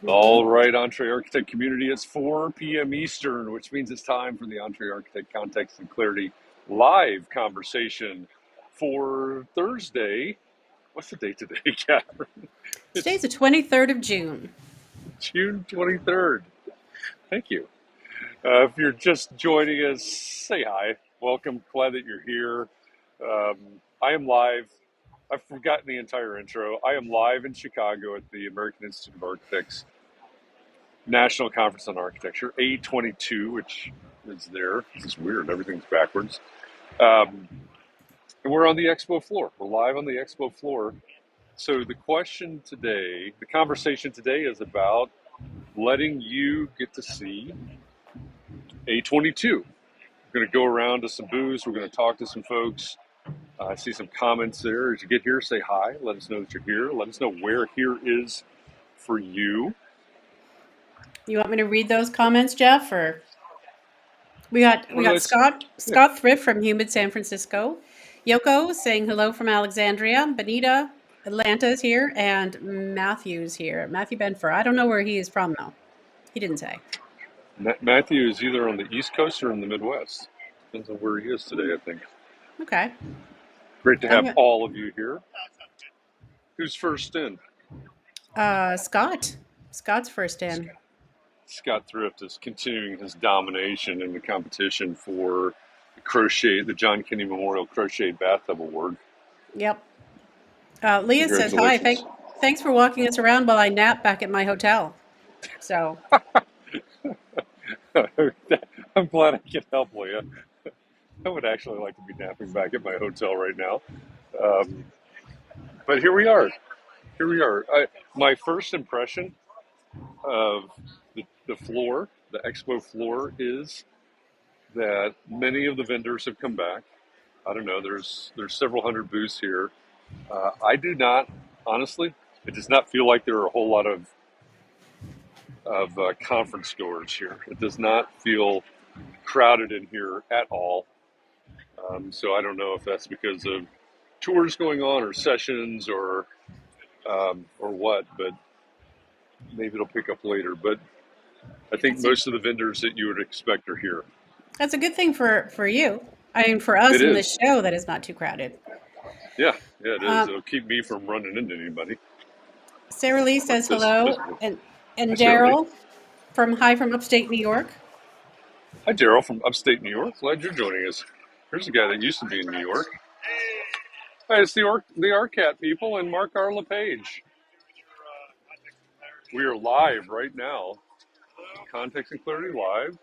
All right, Entree Architect community, it's 4 p.m. Eastern, which means it's time for the Entree Architect Context and Clarity live conversation for Thursday. What's the date today, Catherine? Today's the 23rd of June. June 23rd. Thank you. If you're just joining us, say hi. Welcome. Glad that you're here. I am live. I've forgotten the entire intro. I am live in Chicago at the American Institute of Architects National Conference on Architecture, A’22, which is there. This is weird. Everything's backwards. And we're on the expo floor. We're live on the expo floor. So the question today, the conversation today is about letting you get to see A’22. We're going to go around to some booths. We're going to talk to some folks. I see some comments there. As you get here, say hi. Let us know that you're here. Let us know where here is for you. You want me to read those comments, Jeff? Or we got Scott Thrift from humid San Francisco, Yoko saying hello from Alexandria, Benita, Atlanta is here, and Matthew's here. Matthew Benfer. I don't know where he is from though. He didn't say. Matthew is either on the East Coast or in the Midwest. Depends on where he is today, I think. Okay. Great to have all of you here. Who's first in? Scott. Scott's first in. Scott Thrift is continuing his domination in the competition for the John Kennedy Memorial Crochet Bathtub Award. Yep. Leah says hi. Thanks for walking us around while I nap back at my hotel. So. I'm glad I can help, Leah. I would actually like to be napping back at my hotel right now. But here we are. My first impression of the floor, the expo floor, is that many of the vendors have come back. I don't know, there's several hundred booths here. I do not, honestly, it does not feel like there are a whole lot of conference goers here. It does not feel crowded in here at all. So I don't know if that's because of tours going on or sessions or what, but maybe it'll pick up later. But I think most of the vendors that you would expect are here. That's a good thing for you. I mean, for us in the show, that is not too crowded. Yeah, it is. It'll keep me from running into anybody. Sarah Lee says hello, and Daryl from upstate New York. Hi, Daryl from upstate New York. Glad you're joining us. Here's a guy that used to be in New York. Hey, it's the ARCAT people and Mark R. LePage. We are live right now. Context and Clarity Live.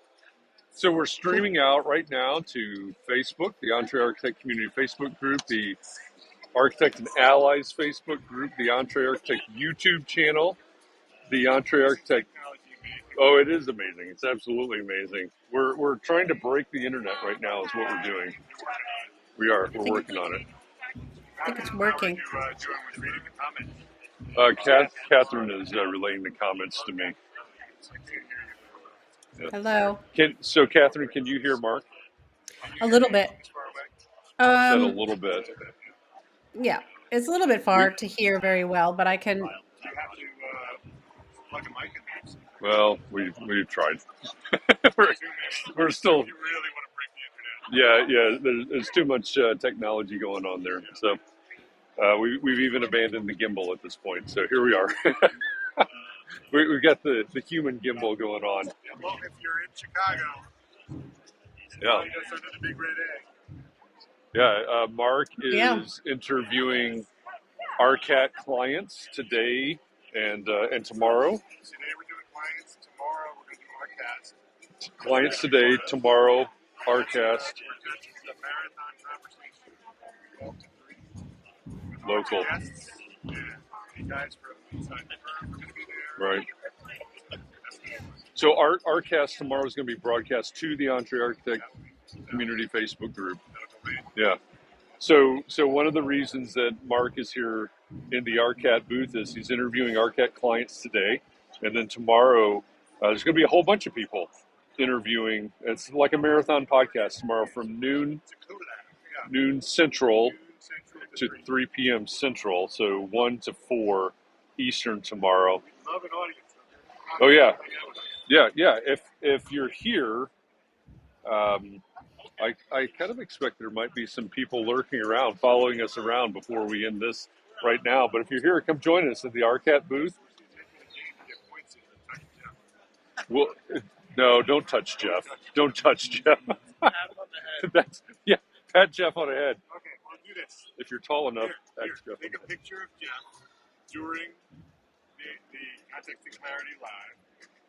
So we're streaming out right now to Facebook, the Entree Architect Community Facebook group, the Architect and Allies Facebook group, the Entree Architect YouTube channel, the Entree Architect. Oh, it is amazing. It's absolutely amazing. We're trying to break the internet right now is what we're doing. We're working on it. I think it's working. Catherine is relaying the comments to me. Yeah. Hello. So Catherine, can you hear Mark? A little bit. Said a little bit. Yeah, it's a little bit far to hear very well, but I can. Well, we've tried. we're still. Yeah. There's too much technology going on there, so we've even abandoned the gimbal at this point. So here we are. We've got the human gimbal going on. Well, if you're in Chicago, yeah. Under the big red egg. Yeah, Mark is interviewing ARCAT clients today and tomorrow. Today we're doing clients. Tomorrow we're going to do ARCAT. Clients today, tomorrow, ARCAT. The marathon conversation. Local. You guys from inside the firm are going to be there. Right. So ARCAT tomorrow is going to be broadcast to the Entree Architect Community Facebook group. Yeah. So one of the reasons that Mark is here in the ARCAT booth is he's interviewing ARCAT clients today, and then tomorrow there's going to be a whole bunch of people interviewing. It's like a marathon podcast tomorrow from noon Central to 3 p.m. Central, so 1 to 4 Eastern tomorrow. Love an audience. Oh yeah, yeah. If you're here, um, I kind of expect there might be some people lurking around, following us around before we end this right now. But if you're here, come join us at the RCAT booth. Well, no, don't touch Jeff. Don't touch Jeff. That's yeah. Pat Jeff on the head. Okay, we'll do this. If you're tall enough, Here, Jeff take a picture of Jeff during the Context and Clarity Live.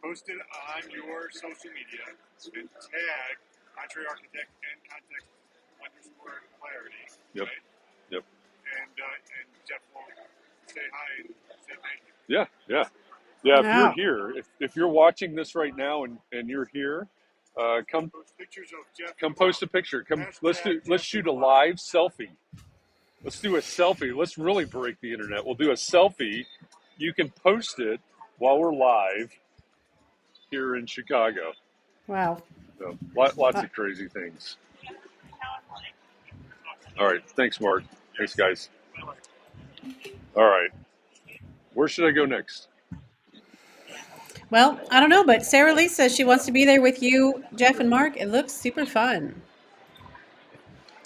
Post it on your social media and tag Entree Architect and Context_Clarity. Yep. Right? Yep. And Jeff will say hi and say thank you. Yeah. If you're Wow. here, if you're watching this right now and you're here, come Post pictures of Jeff. come post a picture. Come let's shoot a live selfie. Let's do a selfie. Let's really break the internet. We'll do a selfie. You can post it while we're live here in Chicago. Wow. So, lots of crazy things. All right. Thanks, Mark. Thanks, guys. All right. Where should I go next? Well, I don't know, but Sarah Lee says she wants to be there with you, Jeff and Mark. It looks super fun.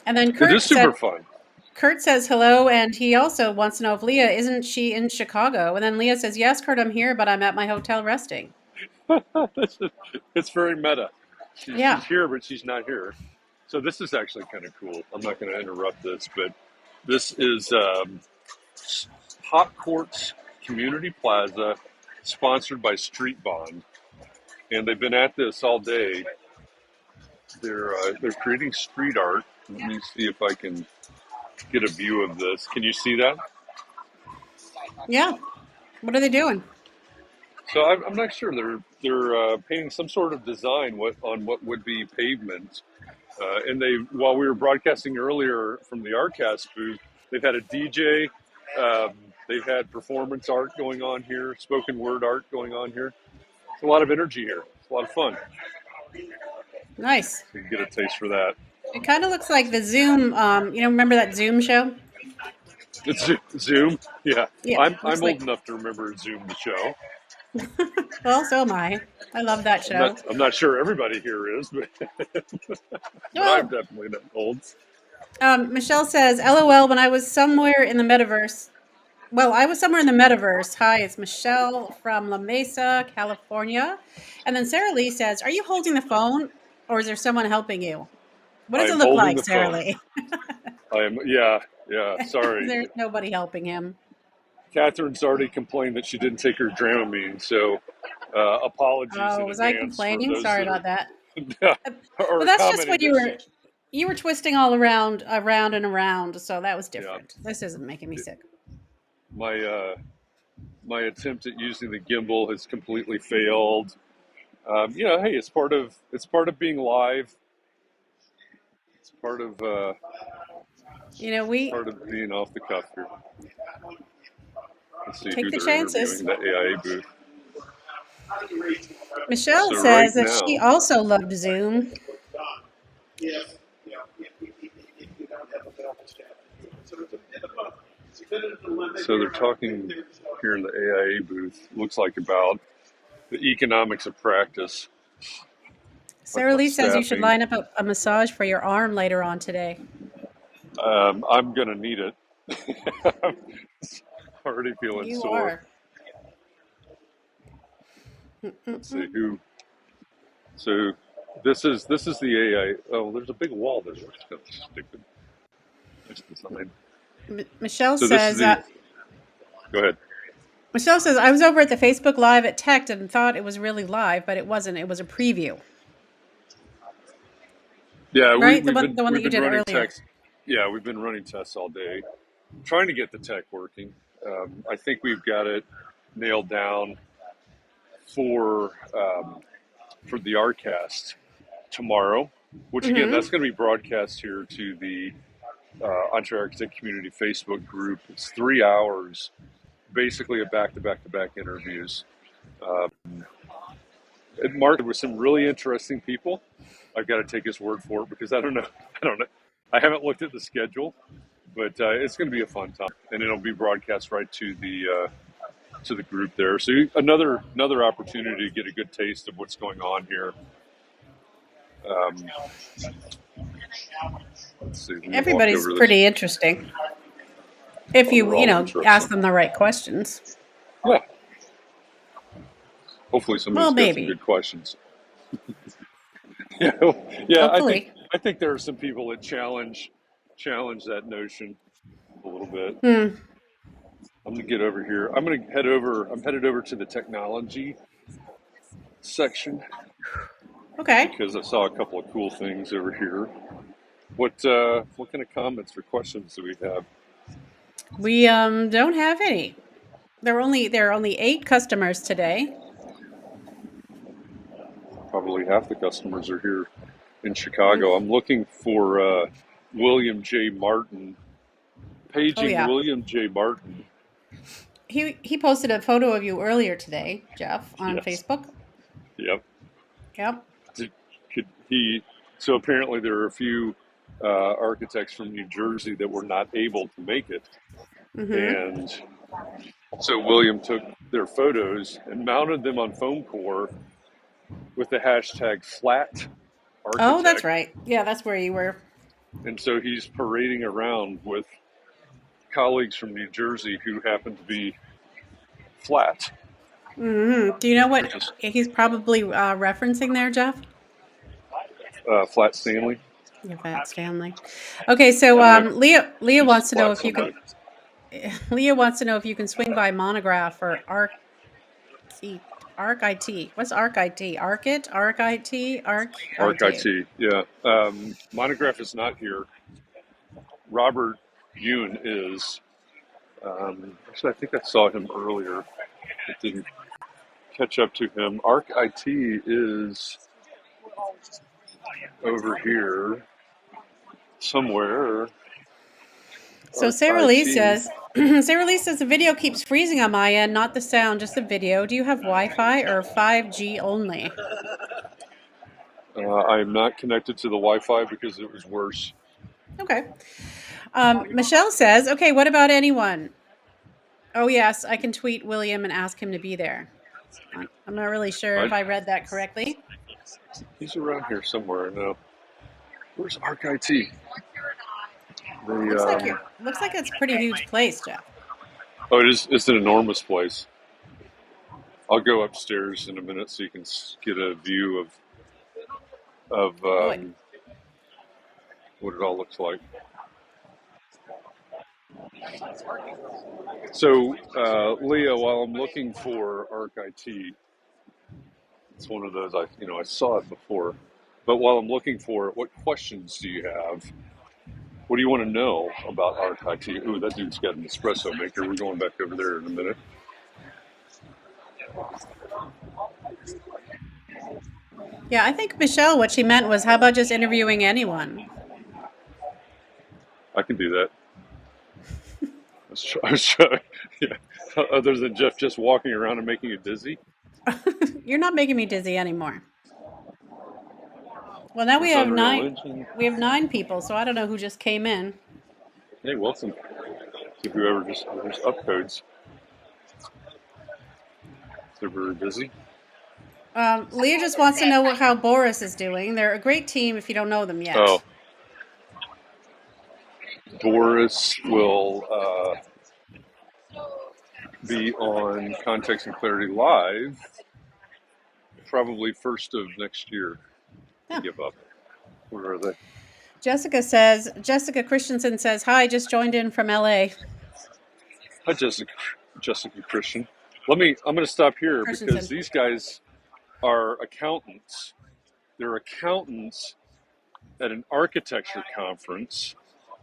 And then It is super fun. Kurt says hello, and he also wants to know if Leah, isn't she in Chicago? And then Leah says, yes, Kurt, I'm here, but I'm at my hotel resting. It's very meta. She's Yeah. here, but she's not here. So this is actually kind of cool. I'm not going to interrupt this, but this is Hot Courts Community Plaza, sponsored by Street Bond, and they've been at this all day. They're creating street art. Let me see if I can get a view of this. Can you see that? Yeah. What are they doing? So I'm not sure. They're painting some sort of design on what would be pavement. And while we were broadcasting earlier from the Artcast booth, they've had a DJ. They've had performance art going on here, spoken word art going on here. It's a lot of energy here. It's a lot of fun. Nice. So you can get a taste for that. It kind of looks like the Zoom. Remember that Zoom show? It's Zoom. Yeah. Yeah. I'm old enough to remember Zoom, the show. Well, so am I. I love that show. I'm not sure everybody here is, but, I'm definitely not old. Michelle says, LOL, when I was somewhere in the metaverse. Well, I was somewhere in the metaverse. Hi, it's Michelle from La Mesa, California. And then Sarah Lee says, are you holding the phone or is there someone helping you? What does it look like, Sarah Lee? Yeah, sorry. There's nobody helping him. Catherine's already complained that she didn't take her Dramamine, so apologies. Oh, was I complaining? Sorry about that. Well, that's just what you were twisting all around and around, so that was different. Yeah. This isn't making me sick. My attempt at using the gimbal has completely failed. Hey, it's part of being live. It's part of part of being off the cuff here. Let's see take who the they're chances. interviewing, the AIA booth. Michelle says that she also loved Zoom. So they're talking here in the AIA booth, looks like about the economics of practice. Sarah Lee says you should line up a massage for your arm later on today. I'm going to need it. I'm already feeling sore. Let's see who. So this is the AIA. Oh, there's a big wall there. That's kind of stupid. Nice design. Michelle says. Go ahead. Michelle says, I was over at the Facebook Live at Tech and thought it was really live, but it wasn't. It was a preview. Yeah, right? The one that you did earlier. Yeah, we've been running tests all day, trying to get the tech working. I think we've got it nailed down for the Artcast tomorrow, which again, that's going to be broadcast here to the Entree Architect Community Facebook group. It's 3 hours, basically a back-to-back-to-back interviews. It marked with some really interesting people. I've got to take his word for it because I don't know. I haven't looked at the schedule, but it's going to be a fun time, and it'll be broadcast right to the to the group there. So another opportunity to get a good taste of what's going on here. Let's see. Everybody's pretty interesting if you ask them the right questions. Yeah. Hopefully somebody's got some maybe. good questions. Yeah, Hopefully. I think there are some people that challenge that notion a little bit. I'm gonna get over here. I'm headed over to the technology section. Okay. Because I saw a couple of cool things over here. What kind of comments or questions do we have? We don't have any. There are only 8 customers today. Probably half the customers are here in Chicago. I'm looking for William J. Martin. Paging William J. Martin. He posted a photo of you earlier today, Jeff, on Facebook. Yep. Yep. So apparently there are a few architects from New Jersey that were not able to make it. And so William took their photos and mounted them on foam core with the hashtag flat architect. Oh, that's right. Yeah, that's where you were. And so he's parading around with colleagues from New Jersey who happen to be flat. Do you know what he's probably referencing there, Jeff? Flat Stanley. Yeah, Flat Stanley. Okay, so Leah wants to know if you can. Leah wants to know if you can swing by Monograph or Arc IT. What's Arc IT? Arc IT? Arc IT. Yeah. Monograph is not here. Robert Yoon is. Actually, I think I saw him earlier. I didn't catch up to him. Arc IT is over here somewhere. So Sarah Lee says, the video keeps freezing on my end, not the sound, just the video. Do you have Wi-Fi or 5G only? I am not connected to the Wi-Fi because it was worse. Okay. Michelle says, okay, what about anyone? Oh, yes, I can tweet William and ask him to be there. I'm not really sure if I read that correctly. He's around here somewhere. No. Where's Arc IT? Looks like it's a pretty huge place, Jeff. Oh, it is. It's an enormous place. I'll go upstairs in a minute so you can get a view of what it all looks like. So, Leah, while I'm looking for Arc IT, it's one of those I saw it before, but while I'm looking for it, what questions do you have? What do you want to know about Arc IT? Ooh, that dude's got an espresso maker. We're going back over there in a minute. Yeah, I think, Michelle, what she meant was, how about just interviewing anyone? I can do that. I was trying, yeah. Other than Jeff just walking around and making you dizzy? You're not making me dizzy anymore. Well, now we have 9. We have 9 people, so I don't know who just came in. Hey, welcome to whoever just upcodes. They're very busy. Leah just wants to know how Boris is doing. They're a great team if you don't know them yet. Oh. Boris will be on Context and Clarity Live probably 1st of next year. Yeah. Give up. Where are they? Jessica Christensen says, hi, just joined in from LA. Hi, Jessica Christian. I'm going to stop here because these guys are accountants. They're accountants at an architecture conference,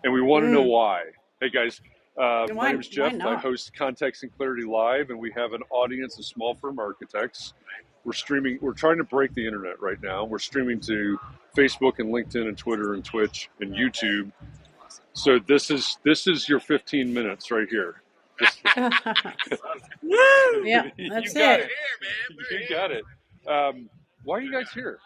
and we want to know why. Hey, guys, my name is Jeff. I host Context and Clarity Live, and we have an audience of small firm architects. We're streaming. We're trying to break the internet right now. We're streaming to Facebook and LinkedIn and Twitter and Twitch and YouTube. So this is your 15 minutes right here. Yeah, that's it. You got it. Why are you guys here?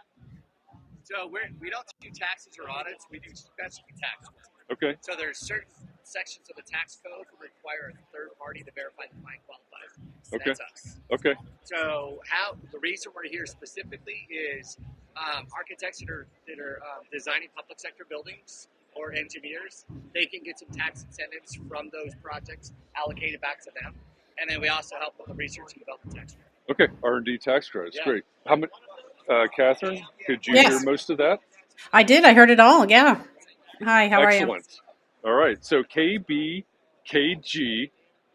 So we don't do taxes or audits. We do specialty tax. Okay. So there's certain sections of the tax code that require a third party to verify the client qualifies. Okay. That's us. Okay. So the reason we're here specifically is architects that are designing public sector buildings or engineers, they can get some tax incentives from those projects allocated back to them. And then we also help with the research and development tax credit. Okay. R&D tax credits. Yeah. Great. How much, Catherine? Could you Yes. hear most of that? I did. I heard it all. Yeah. Hi. How are you? Excellent. All right. So KBKG.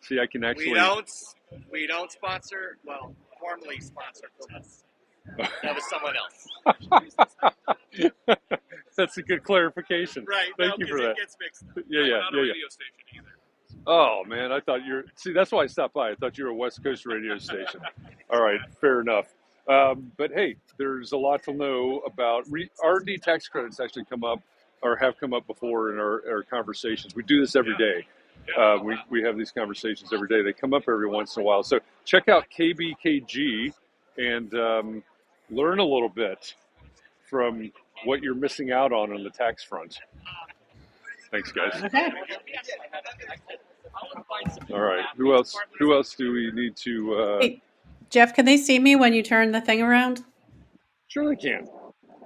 See, I can actually. We don't sponsor. Well, formally sponsor Clubhouse. That was someone else. That's a good clarification. Right. Thank you for that. It gets mixed up. Yeah. Not a radio station either. Oh man, I thought you were. See, that's why I stopped by. I thought you were a West Coast radio station. All right, fair enough. But hey, there's a lot to know about R&D tax credits. Actually, come up or have come up before in our conversations. We do this every day. We have these conversations every day. They come up every once in a while. So check out KBKG and learn a little bit from what you're missing out on the tax front. Thanks, guys. Okay. All right. Who else? Who else do we need to? Hey, Jeff, can they see me when you turn the thing around? Sure, they can.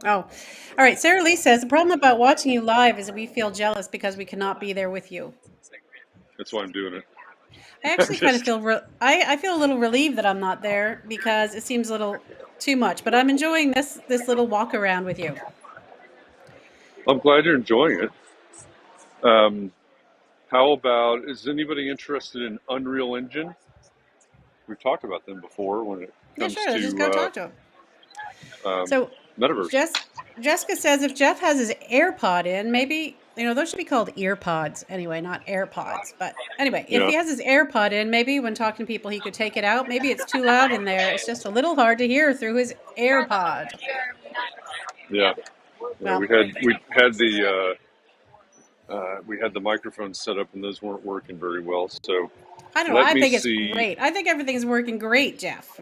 Oh, all right. Sarah Lee says the problem about watching you live is that we feel jealous because we cannot be there with you. That's why I'm doing it. I actually kind of feel I feel a little relieved that I'm not there because it seems a little too much. But I'm enjoying this little walk around with you. I'm glad you're enjoying it. How about, is anybody interested in Unreal Engine? We've talked about them before when it comes Yeah, sure. to Just go talk to him. So Metaverse. Jessica says if Jeff has his AirPod in, maybe, those should be called earpods anyway, not AirPods. But anyway, if he has his AirPod in, maybe when talking to people, he could take it out. Maybe it's too loud in there. It's just a little hard to hear through his AirPod. Yeah. Well, we had the microphones set up and those weren't working very well. So I don't know. I think it's great. I think everything's working great, Jeff.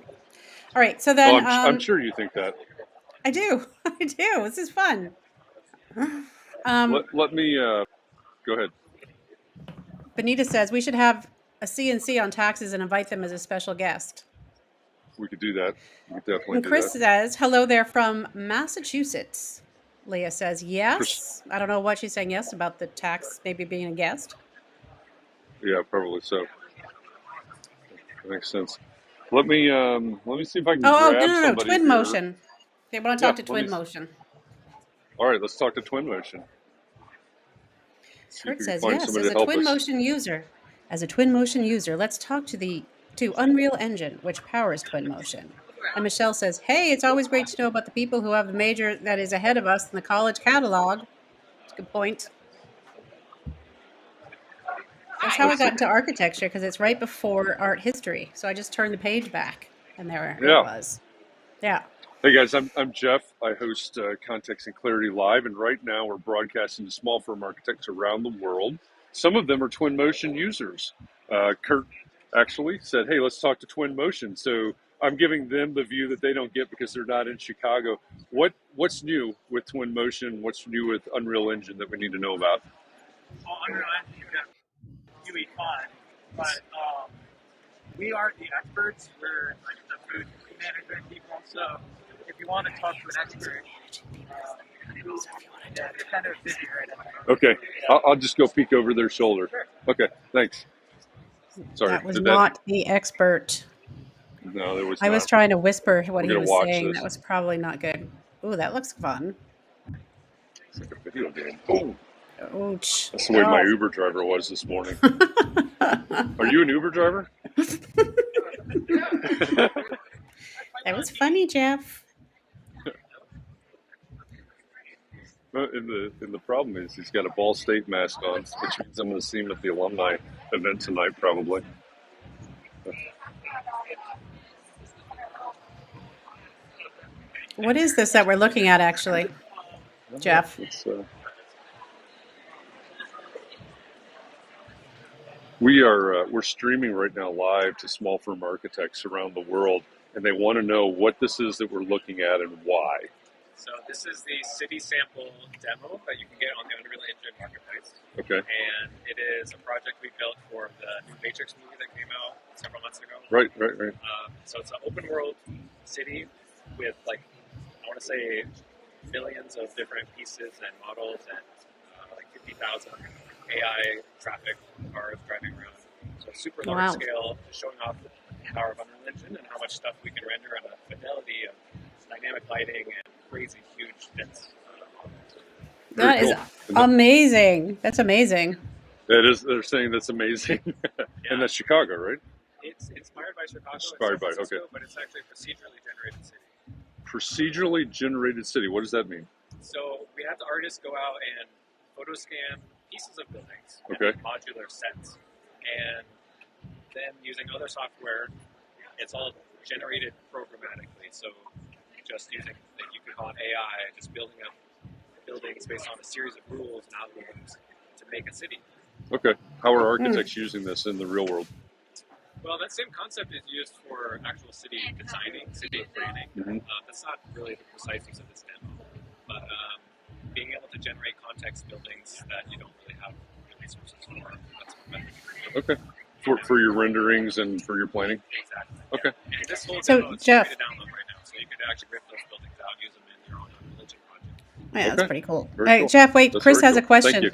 All right. So then I'm sure you think that. I do. I do. This is fun. Let me go ahead. Benita says we should have a CNC on taxes and invite them as a special guest. We could do that. We could definitely and do Chris that. says, hello there from Massachusetts. Leah says, yes. Chris. I don't know what she's saying yes about the tax maybe being a guest. Yeah, probably so. That makes sense. Let me see if I can grab somebody Twin here. Motion. They want to talk to Twin Motion. All right, let's talk to Twin Motion. Kurt says, yes, as a Twin Motion user, let's talk to Unreal Engine, which powers Twin Motion. And Michelle says, hey, it's always great to know about the people who have the major that is ahead of us in the college catalog. That's a good point. That's how I got into architecture, because it's right before art history. So I just turned the page back, and there it was. Yeah. Hey guys, I'm Jeff. I host Context and Clarity Live, and right now we're broadcasting to small firm architects around the world. Some of them are Twin Motion users. Kurt actually said, hey, let's talk to Twin Motion. So I'm giving them the view that they don't get because they're not in Chicago. What's new with Twin Motion? What's new with Unreal Engine that we need to know about? Well, Unreal Engine, you've got UE5, but we are the experts. We're like the food management people. So if you want to talk to an expert, they're kind of busy right now. Okay, I'll just go peek over their shoulder. Sure. Okay, thanks. Sorry. That was not the expert. No, there was I not. was trying to whisper what he was saying. This. That was probably not good. Ooh, that looks fun. It's like a video game. Boom. Ouch. That's the way my Uber driver was this morning. Are you an Uber driver? That was funny, Jeff. And the problem is he's got a Ball State mask on, which means I'm going to see him at the alumni event tonight, probably. What is this that we're looking at, actually, Jeff? We're streaming right now live to small firm architects around the world, and they want to know what this is that we're looking at and why. So this is the city sample demo that you can get on the Unreal Engine Marketplace. Okay. And it is a project we built for the new Matrix movie that came out several months ago. Right. So it's an open world city with I want to say millions of different pieces and models and 50,000 AI traffic cars driving around. So super large scale, showing off the power of Unreal Engine and how much stuff we can render and the fidelity of dynamic lighting and crazy huge bits. That is amazing. That's amazing. It is. They're saying that's amazing. And that's Chicago, right? It's inspired by Chicago. Inspired by, okay. But it's actually a procedurally generated city. Procedurally generated city. What does that mean? So we have the artists go out and photo scan pieces of buildings, modular sets, and then using other software, it's all generated programmatically. So just using, you could call it AI, just building up buildings based on a series of rules and algorithms to make a city. Okay. How are architects using this in the real world? Well, that same concept is used for actual city designing, city planning. That's not really the precise use of this demo, but being able to generate context buildings that you don't really have the resources for. That's what okay. For your renderings and for your planning? Exactly. Okay. Yeah. And this whole So, demo is Jeff, free to download right now, so you could actually rip those buildings out, use them in your own religion project. Yeah, that's pretty cool. Very cool. Jeff, wait, That's Chris has a cool. question.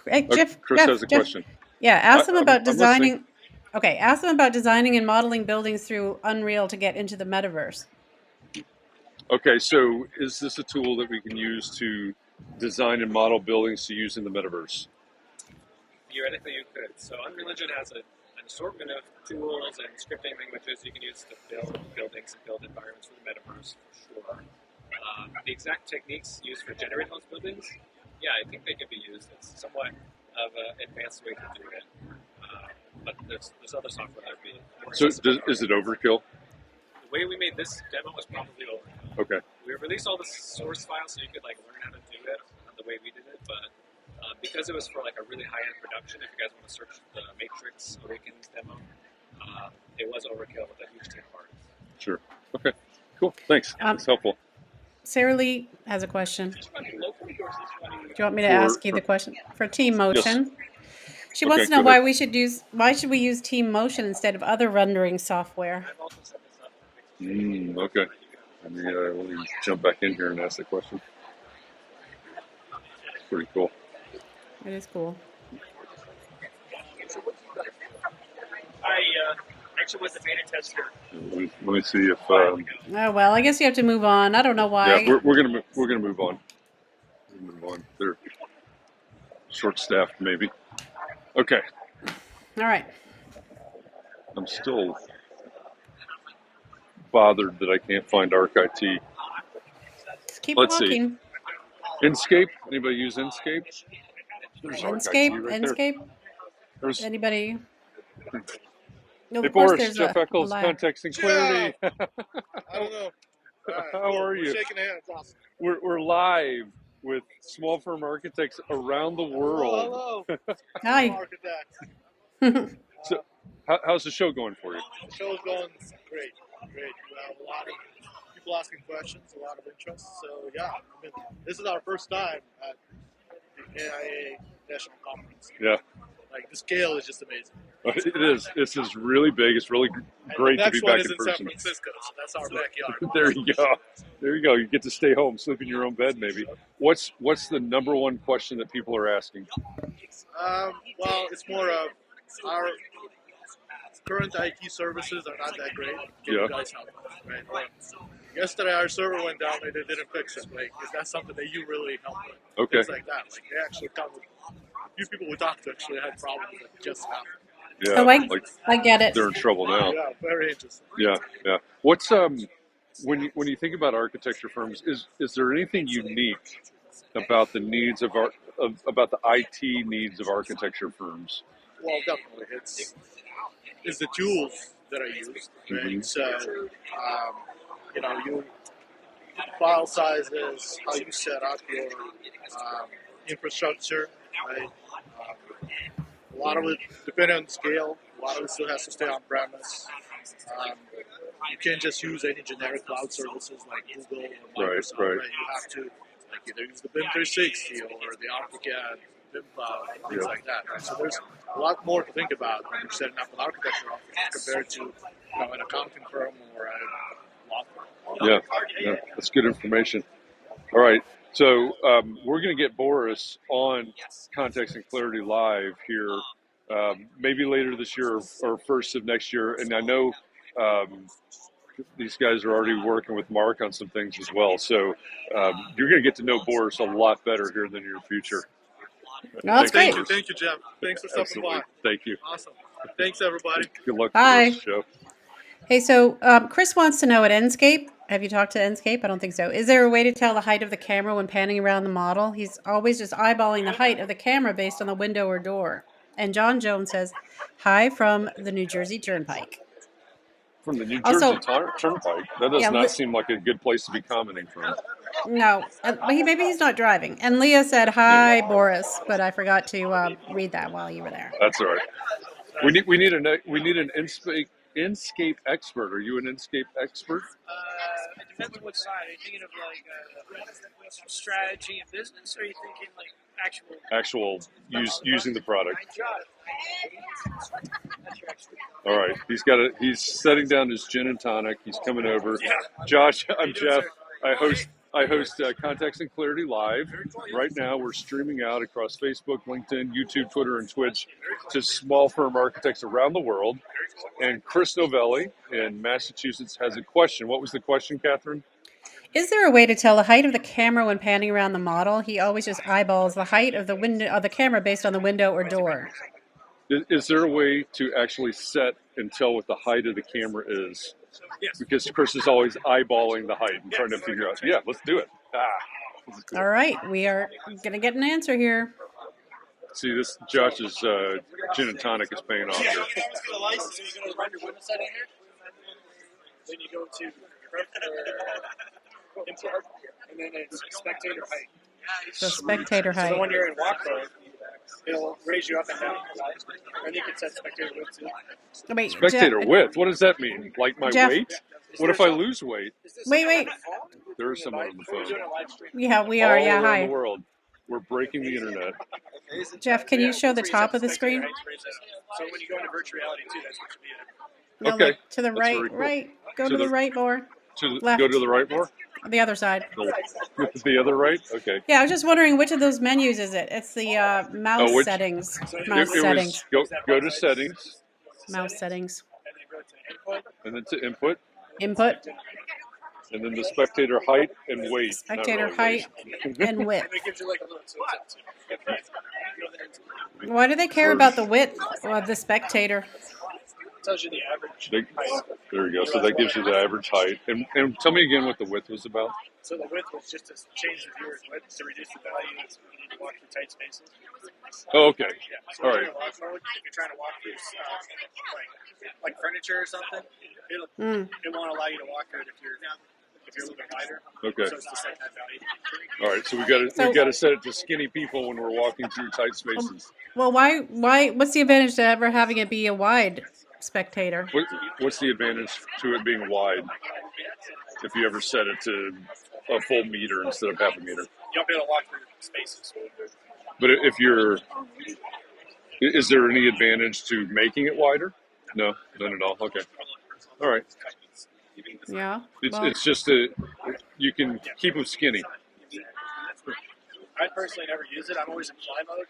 Hey, Jeff, Chris has a question. Yeah, ask them about designing. Listening. Okay, ask them about designing and modeling buildings through Unreal to get into the metaverse. Okay, so is this a tool that we can use to design and model buildings to use in the metaverse? Theoretically, you could. So Unreal Engine has an assortment of tools and scripting languages you can use to build buildings and build environments for the metaverse, for sure. The exact techniques used for generating those buildings, yeah, I think they could be used. It's somewhat of an advanced way to do it. But there's other software that would be more accessible. So is it overkill? The way we made this demo was probably overkill. Okay. We released all the source files so you could learn how to do it the way we did it, but because it was for a really high-end production, if you guys want to search the Matrix Awakens demo, it was overkill with a huge team of artists. Sure. Okay. Cool. Thanks. That's helpful. Sarah Lee has a question. Do you want me to ask you the question? For Team Motion. Yes. She wants to know why should we use Team Motion instead of other rendering software? Okay. Let me jump back in here and ask the question. It's pretty cool. It is cool. I actually was a beta tester. Let me see if. Oh well, I guess you have to move on. I don't know why. Yeah, we're gonna move on. They're short-staffed, maybe. Okay. All right. I'm still bothered that I can't find ArcIT. Just keep Let's walking. See. Inkscape? Anybody use Inkscape? There's Inkscape? There's anybody? No, hey, Boris, Jeff Echols, Context and Clarity. I don't know. How are you? We're shaking hands. Awesome. We're live with small firm architects around the world. Hello. Hi. Architects. So, how's the show going for you? The show's going great. We have a lot of people asking questions, a lot of interest. So yeah, this is our first time at the AIA National Conference. Yeah. The scale is just amazing. It is. This is really big. It's really great to be back in person. The next one is in San Francisco, so that's our backyard. There you go. There you go. You get to stay home, sleep in your own bed, maybe. What's the number one question that people are asking? Well, it's more of our current IT services are not that great. Can you guys help us, right? Yesterday, our server went down and they didn't fix it. Is that something that you really help with? Okay. Things like that. They actually come with a few people we talked to actually had problems that just happened. Yeah, I get it. They're in trouble now. Yeah, very interesting. Yeah. What's when you think about architecture firms, is there anything unique about the needs about the IT needs of architecture firms? Well, definitely, it's the tools that are used. Right? Mm-hmm. So, you file sizes, how you set up your infrastructure, right? A lot of it, depending on the scale, a lot of it still has to stay on premise. you can't just use any generic cloud services like Google or Microsoft. Right. You have to either use the BIM 360 or the AutoCAD BIM cloud, things like that. Right? So there's a lot more to think about when you're setting up an architecture office compared to an accounting firm or a law firm. Yeah, that's good information. All right, so we're going to get Boris on Context and Clarity Live here maybe later this year or first of next year. And I know these guys are already working with Mark on some things as well. So you're going to get to know Boris a lot better here in the near future. No, that's great. Thank you, Jeff. Thanks for stopping by. Thank you. Awesome. Thanks, everybody. Good luck Bye. for the rest of the show. Hey, so Chris wants to know at Enscape. Have you talked to Enscape? I don't think so. Is there a way to tell the height of the camera when panning around the model? He's always just eyeballing the height of the camera based on the window or door. And John Jones says, hi from the New Jersey Turnpike. From the New Jersey Turnpike? That does not seem like a good place to be commenting from. No, maybe he's not driving. And Leah said, hi, Boris, but I forgot to read that while you were there. That's all right. We need an Enscape expert. Are you an Enscape expert? It depends on what side. Are you thinking of strategy and business, or are you thinking actual using the product? All right, he's setting down his gin and tonic. He's coming over. Yeah. Josh, I'm Jeff. I host Context and Clarity Live. Right now, we're streaming out across Facebook, LinkedIn, YouTube, Twitter, and Twitch to small firm architects around the world. And Chris Novelli in Massachusetts has a question. What was the question, Catherine? Is there a way to tell the height of the camera when panning around the model? He always just eyeballs the height of the window of the camera based on the window or door. Is there a way to actually set and tell what the height of the camera is? Yes. Because Chris is always eyeballing the height and trying to figure out. Yeah, let's do it. Cool. All right, we are going to get an answer here. See, this Josh's gin and tonic is paying off here. So you're going to run your window setting here. Then you go to import, and then it's spectator height. So spectator height. So when you're in walk mode, it'll raise you up and down. And you can set spectator width too. Wait, spectator width? What does that mean? Like my Jeff, weight? What if I lose weight? Wait. There is someone on the phone. Yeah, we are. All around hi. the world. We're breaking the internet. Jeff, can you show the top of the screen? So when you go into virtual reality too, that's what you'll be in. No, Okay. To the right. Cool. Right. Go to the right more. Left. Go to the right more? The other side. The other right? Okay. Yeah, I was just wondering which of those menus is it? It's the mouse settings. Mouse settings. Go to settings. Mouse settings. And then to input. Input. And then the spectator height and weight. Spectator height and width. Why do they care about the width of the spectator? Tells you the average height. There you go. So that gives you the average height. And tell me again what the width was about. So the width was just to change the viewer's width to reduce the value when you walk through tight spaces. Oh, okay. Yeah. So all right. If you're trying to walk through like furniture or something, it won't allow you to walk through it if you're a little bit wider. Okay. So it's to set that value. All right. So we got to set it to skinny people when we're walking through tight spaces. Well, why? What's the advantage to ever having it be a wide spectator? What's the advantage to it being wide if you ever set it to a full meter instead of half a meter? You'll be able to walk through spaces. But is there any advantage to making it wider? No, none at all. Okay. All right. Yeah. It's just you can keep them skinny. I personally never use it. I'm always in fly mode.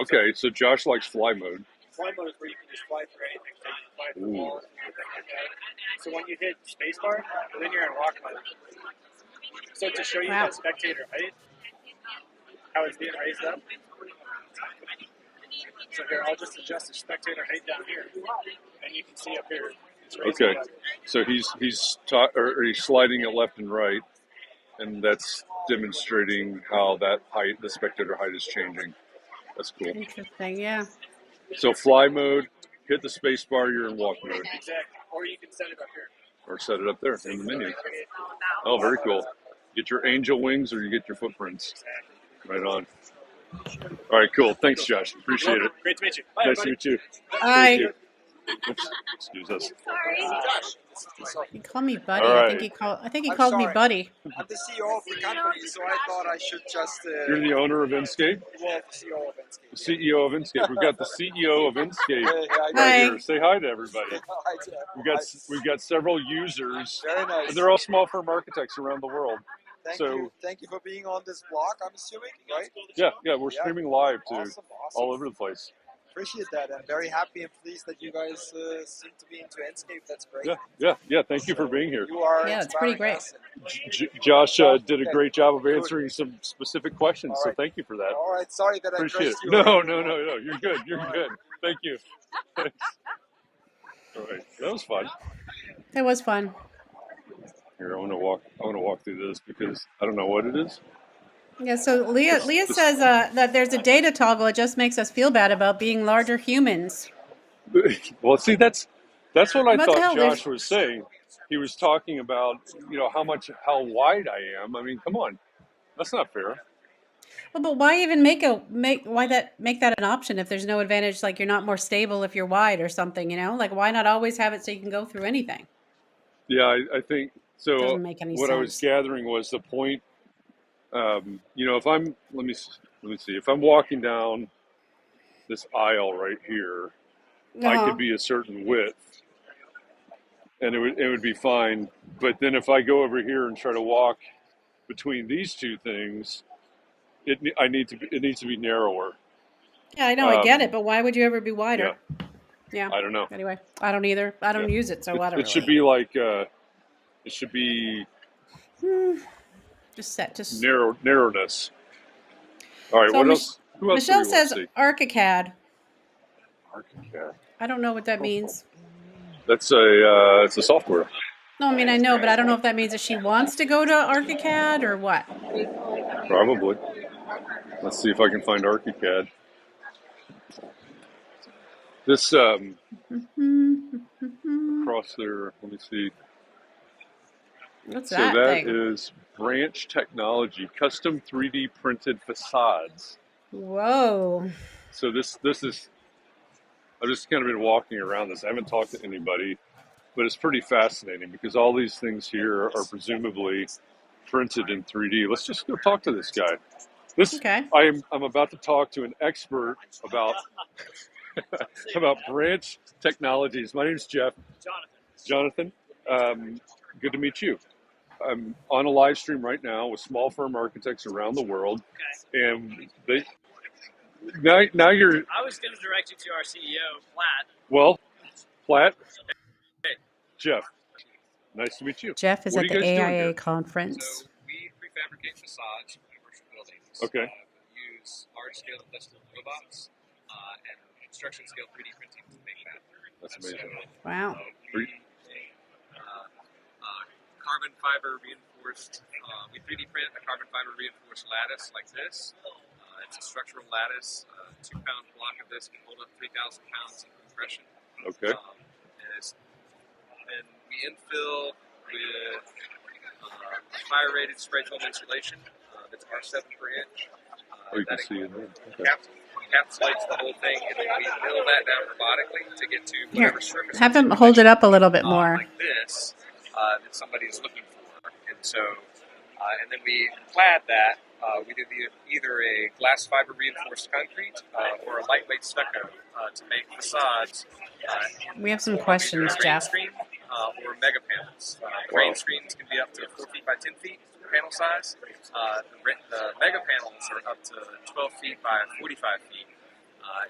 Okay, so Josh likes fly mode. Fly mode is where you can just fly for anything. So you can fly for walls. So when you hit spacebar, then you're in walk mode. So to show you the spectator height, how it's being raised up. So here, I'll just adjust the spectator height down here, and you can see up here. Okay, so he's sliding it left and right, and that's demonstrating how that height, the spectator height, is changing. That's cool. Interesting, yeah. So fly mode, hit the space bar, you're in walk mode. Exactly. Or you can set it up here. Or set it up there in the menu. Oh, very cool. Get your angel wings or you get your footprints. Right on. All right, cool. Thanks, Josh. Appreciate it. Great to meet you. Nice to meet you. Bye. Oops, excuse us. Sorry. He called me buddy. All I think he right. called. I think he I'm called me sorry. buddy. I'm the CEO of the company, so I thought I should just. You're the owner of Inscape? Well, the CEO of Enscape. The CEO of Inscape. We've got the CEO of Inscape right Hi. here. Say hi to everybody. Hi, Jeff. We've got several users, Very nice. and they're all small firm architects around the world. Thank you for being on this blog, I'm assuming, right? Yeah, we're streaming live to Awesome. all over the place. Appreciate that. I'm very happy and pleased that you guys seem to be into Enscape. That's great. Yeah. Thank you for being here. You are Yeah, it's pretty inspiring great. us. Josh did a great job of answering some specific questions, so thank you for that. All right, sorry that Appreciate it. I No, you're good. You're good. Thank you. Thanks. All right, that was fun. It was fun. Here, I want to walk through this because I don't know what it is. Yeah. So Leah says that there's a data toggle. It just makes us feel bad about being larger humans. Well, see, that's what I What the thought hell? Josh was saying. He was talking about, how wide I am. I mean, come on, that's not fair. Well, but why even make that an option if there's no advantage? Like you're not more stable if you're wide or something. Like why not always have it so you can go through anything? Yeah, I think so. Doesn't make any what sense. I was gathering was the point. If I'm let me see, if I'm walking down this aisle right here, I could be a certain width, and it would be fine. But then if I go over here and try to walk between these two things, it needs to be narrower. Yeah, I know, I get it, but why would you ever be wider? Yeah. I don't know. Anyway, I don't either. I don't use it, so I don't. It should be like just narrowness. All right. So What else? Who else? Michelle says ArchiCAD. ArchiCAD. I don't know what that means. That's it's a software. No, I mean I know, but I don't know if that means that she wants to go to ArchiCAD or what. Probably. Let's see if I can find ArchiCAD. This across there. Let me see. What's So that that thing? is Branch Technology, custom 3D printed facades. Whoa. So this is. I've just kind of been walking around this. I haven't talked to anybody, but it's pretty fascinating because all these things here are presumably printed in 3D. Let's just go talk to this guy. Okay. I'm about to talk to an expert about Branch Technologies. My name's Jeff. Jonathan. Good to meet you. I'm on a live stream right now with small firm architects around the world, and now you're. I was going to direct you to our CEO, Platt. Well, Platt. Hey, Jeff. Nice to meet you. Jeff is What at are you the guys doing AIA here? conference. So we prefabricate facades for commercial buildings. Okay. Use large-scale industrial robots and construction-scale 3D printing to make that. That's amazing. Wow. We carbon fiber reinforced. We 3D print a carbon fiber reinforced lattice like this. It's a structural lattice. 2-pound block of this can hold up 3,000 pounds of compression. Okay. And we infill with fire-rated spray foam insulation. That's R7 per inch. You can see it there. Okay. Encapsulates the whole thing, and then we mill that down robotically to get to whatever surface. Have him hold it up a little bit more. Like this, that somebody is looking for, and so, and then we clad that. We do either a glass fiber reinforced concrete or a lightweight stucco to make facades. We have some questions, Jeff. Screen, or mega panels. Crane screens can be up to 4 feet by 10 feet panel size. The mega panels are up to 12 feet by 45 feet.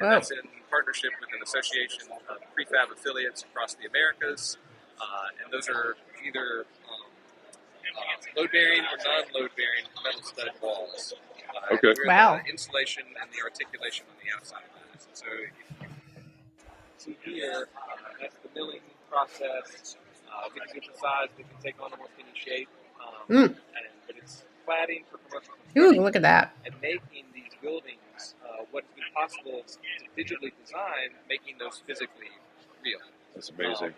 And that's in partnership with an association of prefab affiliates across the Americas. And those are either load-bearing or non-load-bearing metal studded walls. Okay. Wow. The insulation and the articulation on the outside of that. So see here, that's the milling process. We can get the size, we can take on almost any shape. But it's cladding for commercial construction. Ooh, look at that. And making these buildings what's been possible to digitally design, making those physically real. That's amazing.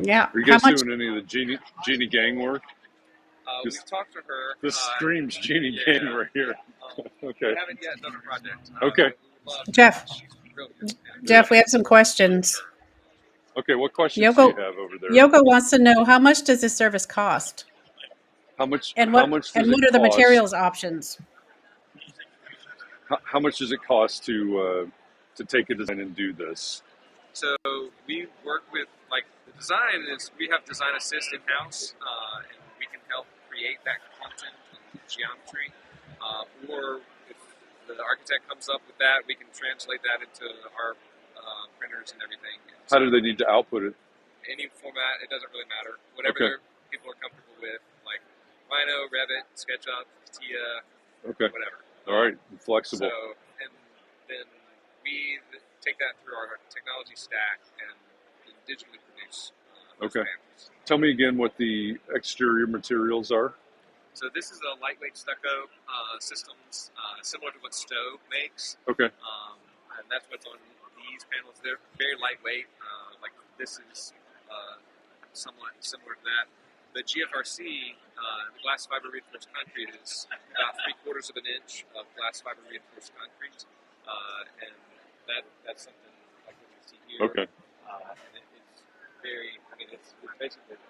Yeah. Are you guys doing any of the Jeannie Gang work? We've talked to her. This screams Jeannie Gang right here. Okay. We haven't yet done a project. Okay. Jeff, we have some questions. Okay, what questions do you have over there? Yoko wants to know, how much does this service cost? How much And does what it are the cost? materials options? How much does it cost to take a design and do this? So we work with, like, the design is, we have design assist in-house, and we can help create that content and geometry. Or if the architect comes up with that, we can translate that into our printers and everything. And How do they need to output it? any format, it doesn't really matter. Whatever people are comfortable with, like Rhino, Revit, SketchUp, CATIA, whatever. All right, flexible. So, and then we take that through our technology stack and digitally produce those panels. Tell me again what the exterior materials are. So this is a lightweight stucco systems, similar to what Stowe makes. Okay. And that's what's on these panels. They're very lightweight. Like this is somewhat similar to that. The GFRC, the glass fiber reinforced concrete, is about 3/4 of an inch of glass fiber reinforced concrete, and that's something like what you see here. Okay. And it's very, I mean, it's basically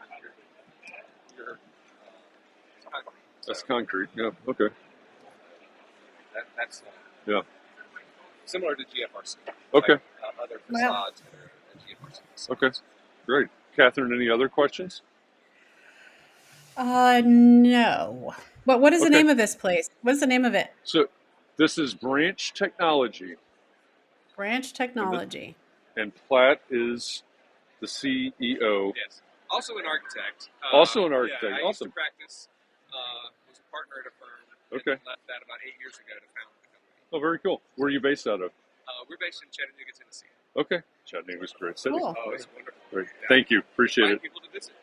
your concrete. That's concrete. Yeah. Okay. That's yeah. Similar to GFRC. Okay. Like, other facades that are GFRC. Okay. Great. Catherine, any other questions? No. But what is the name of this place? What is the name of it? So, this is Branch Technology. Branch Technology. And Platt is the CEO. Yes. Also an architect. Also an architect. Yeah, I awesome. used to practice. Was a partner at a firm. Okay. And left that about 8 years ago to found the company. Oh, very cool. Where are you based out of? We're based in Chattanooga, Tennessee. Okay. Chattanooga's a great city. Cool. Oh, it's wonderful. Great. Yeah. Thank you. Appreciate it. People to visit.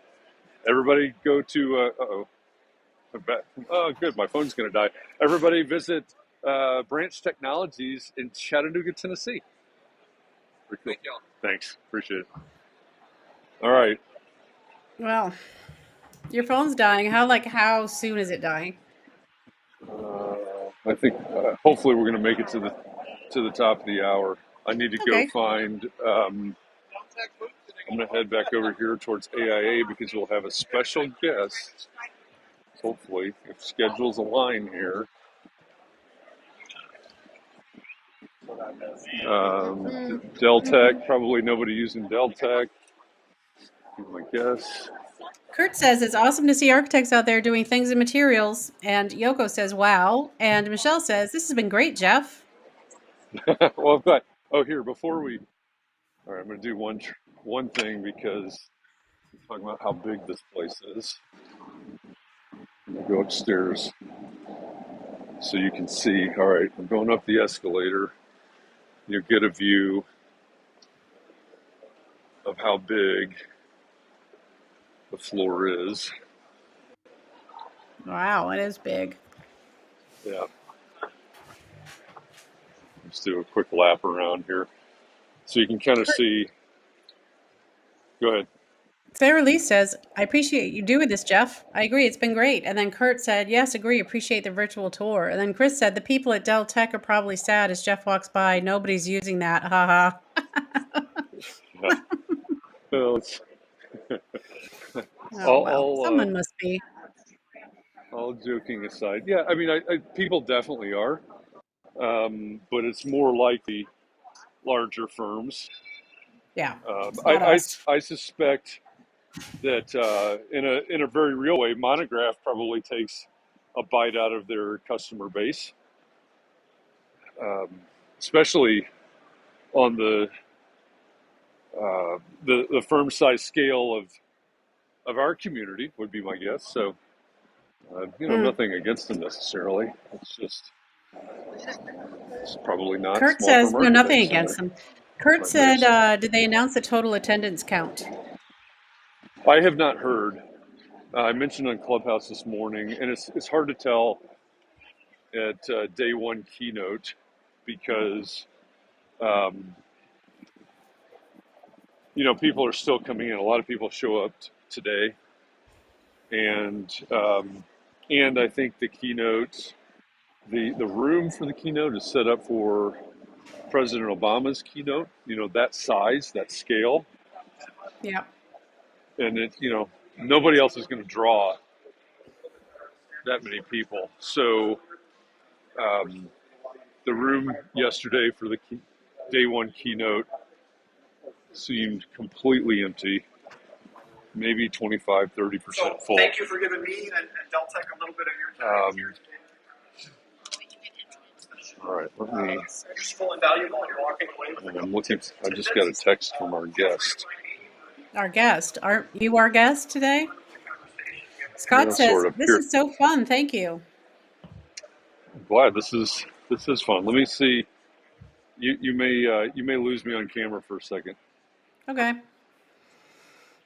Everybody go to, oh, good. My phone's going to die. Everybody visit Branch Technologies in Chattanooga, Tennessee. Cool. Thank y'all. Thanks. Appreciate it. All right. Well, your phone's dying. How soon is it dying? I think hopefully we're going to make it to the top of the hour. I need to go find. I'm going to head back over here towards AIA because we'll have a special guest. Hopefully, if schedules align here. Dell Tech, probably nobody using Dell Tech. I guess. Kurt says it's awesome to see architects out there doing things in materials. And Yoko says, wow. And Michelle says, this has been great, Jeff. Well, but here, before we, all right, I'm going to do one thing because we're talking about how big this place is. I'm going to go upstairs so you can see. All right, I'm going up the escalator. You'll get a view of how big the floor is. Wow, it is big. Yeah. Let's do a quick lap around here so you can kind of see. Go ahead. Sarah Lee says, I appreciate you doing this, Jeff. I agree, it's been great. And then Kurt said, yes, agree, appreciate the virtual tour. And then Chris said, the people at Dell Tech are probably sad as Jeff walks by. Nobody's using that. Ha ha. Well, someone must be. All joking aside, yeah, I mean, I people definitely are, but it's more like the larger firms. Yeah, I suspect that in a very real way, Monograph probably takes a bite out of their customer base, especially on the firm size scale of our community would be my guess. So, nothing against them necessarily. It's just it's probably not. Kurt says no, nothing against them. Kurt said, did they announce the total attendance count? I have not heard. I mentioned on Clubhouse this morning, and it's hard to tell at day one keynote because, people are still coming in. A lot of people show up today, and I think the keynote, the room for the keynote is set up for President Obama's keynote. That size, that scale. Yeah. And nobody else is going to draw that many people. So the room yesterday for the day one keynote seemed completely empty, maybe 25-30% full. Thank you for giving me and Deltec a little bit of your time. All right, let me. Useful and valuable. You're walking away with. And I'm looking. I just got a text from our guest. Our guest. Aren't you our guest today? Scott says, sort of. this Here. is so fun. Thank you. I'm glad this is fun. Let me see. You may lose me on camera for a second. Okay.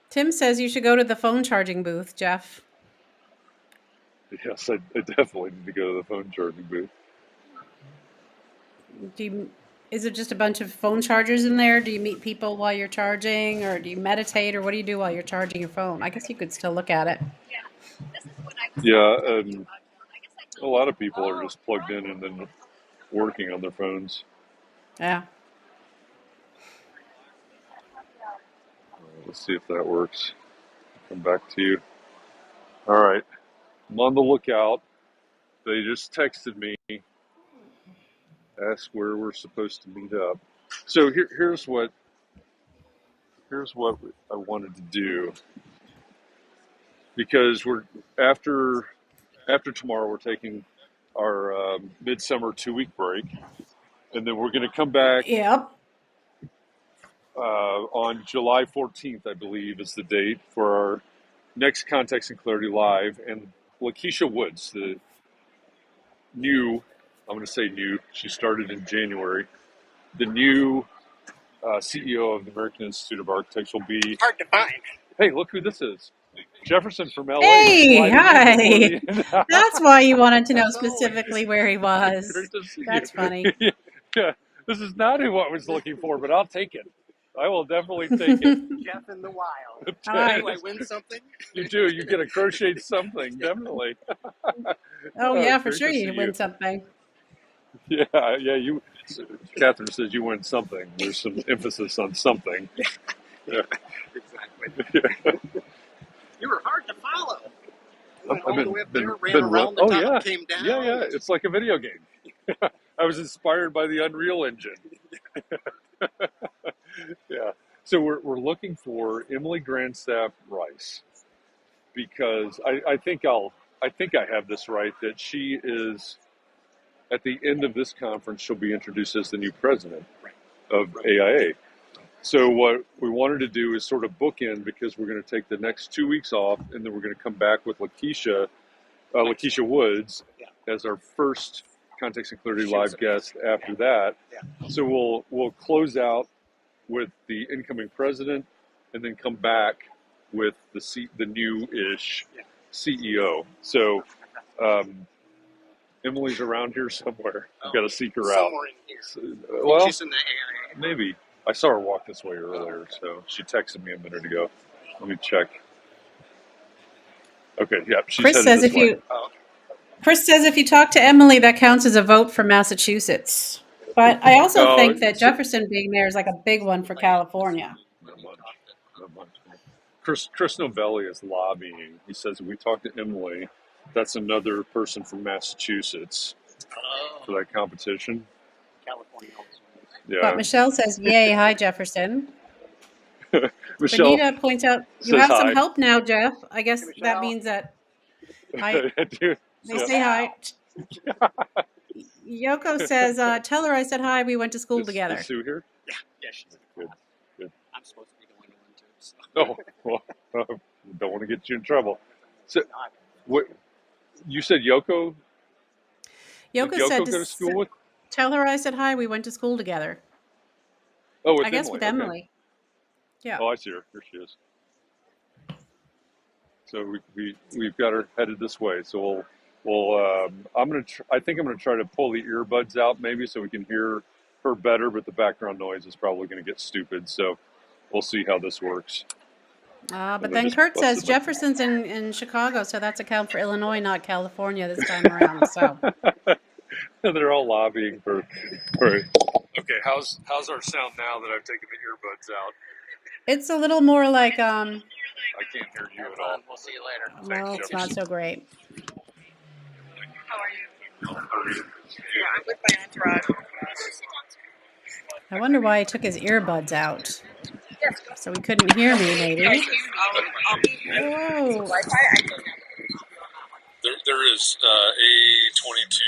Tim says you should go to the phone charging booth, Jeff. Yes, I definitely need to go to the phone charging booth. Is it just a bunch of phone chargers in there? Do you meet people while you're charging, or do you meditate, or what do you do while you're charging your phone? I guess you could still look at it. Yeah, a lot of people are just plugged in and then working on their phones. Yeah. Let's see if that works. Come back to you. All right. I'm on the lookout. They just texted me, asked where we're supposed to meet up. So here's what I wanted to do, because we're after tomorrow we're taking our midsummer 2-week break, and then we're going to come back. Yep. On July 14th, I believe, is the date for our next Context and Clarity Live. And Lakeisha Woods, the new, I'm going to say new, she started in January, the new CEO of the American Institute of Architects will be... Hard to find. Hey, look who this is. Jefferson from LA. Hey, hi. That's why you wanted to know specifically where he was. Great to see That's you. funny. Yeah, this is not who I was looking for, but I'll take it. I will definitely take it. Jeff in the wild. Right. Do I win something? You do. You get a crocheted something, definitely. Oh, yeah, for great sure to you see win something. Yeah. You. Catherine says you win something. There's some emphasis on something. Yeah. Exactly. You were hard to follow. Went all the way up there, ran around the top, came down. Yeah. It's like a video game. I was inspired by the Unreal Engine. Yeah. So we're looking for Emily Grandstaff Rice, because I think I have this right, that she is, at the end of this conference, she'll be introduced as the new president of AIA. So what we wanted to do is sort of bookend, because we're going to take the next 2 weeks off, and then we're going to come back with Lakeisha Woods as our first Context and Clarity Live guest after that. So we'll close out with the incoming president, and then come back with the new-ish CEO. So Emily's around here somewhere. I've got to seek her out. Somewhere in here. Well, she's in the AIA. maybe. I saw her walk this way earlier, so she texted me a minute ago. Let me check. Okay, yeah, she's Chris headed says this way. Chris says if you talk to Emily, that counts as a vote for Massachusetts. But I also think that Jefferson being there is like a big one for California. Not much. Chris Novelli is lobbying. He says if we talk to Emily, that's another person from Massachusetts for that competition. California. Yeah. But Michelle says, yay, hi, Jefferson. Michelle Benita points out, you have some help now, Jeff. I guess that means that they say hi. Yoko says, tell her I said hi, we went to school together. Is Sue here? Yeah, she's good. I'm supposed to be going to one too. So. Oh, well, don't want to get you in trouble. So, what you said, Yoko? Yoko said go to school with? Tell her I said hi, we went to school together. Oh, with I guess Emily. with Emily. Okay. Yeah. Oh, I see her. Here she is. So we've got her headed this way. So I think I'm gonna try to pull the earbuds out maybe so we can hear her better, but the background noise is probably going to get stupid. So we'll see how this works. But then Kurt says Jefferson's in Chicago, so that's a count for Illinois, not California this time around. So they're all lobbying for. Okay, how's our sound now that I've taken the earbuds out? It's a little more like I can't hear you at all. We'll see you later. no, it's not so great. How are you? Yeah, I'm with my entourage. I wonder why he took his earbuds out. Yes. So he couldn't hear me, maybe. I'll be Whoa. Wi-Fi. I can. There is A’22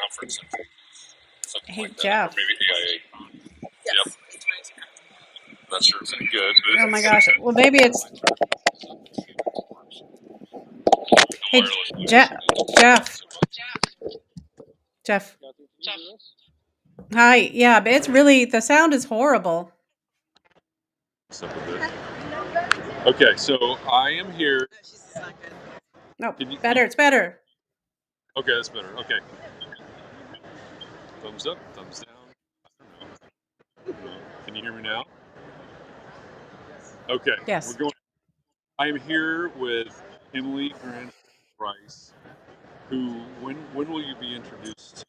conference. Something Hey, like that. Jeff. Or maybe AIA. Yes. Yep. Not sure it's any good. But Oh my gosh. Well, maybe it's. Hey, Jeff. Hi. Yeah, but it's really, the sound is horrible. Okay, so I am here. No, better. It's better. Okay, that's better. Okay. Thumbs up, thumbs down. I don't know. Can you hear me now? Okay. Yes. We're going. I am here with Emily Grant Rice, who, when will you be introduced?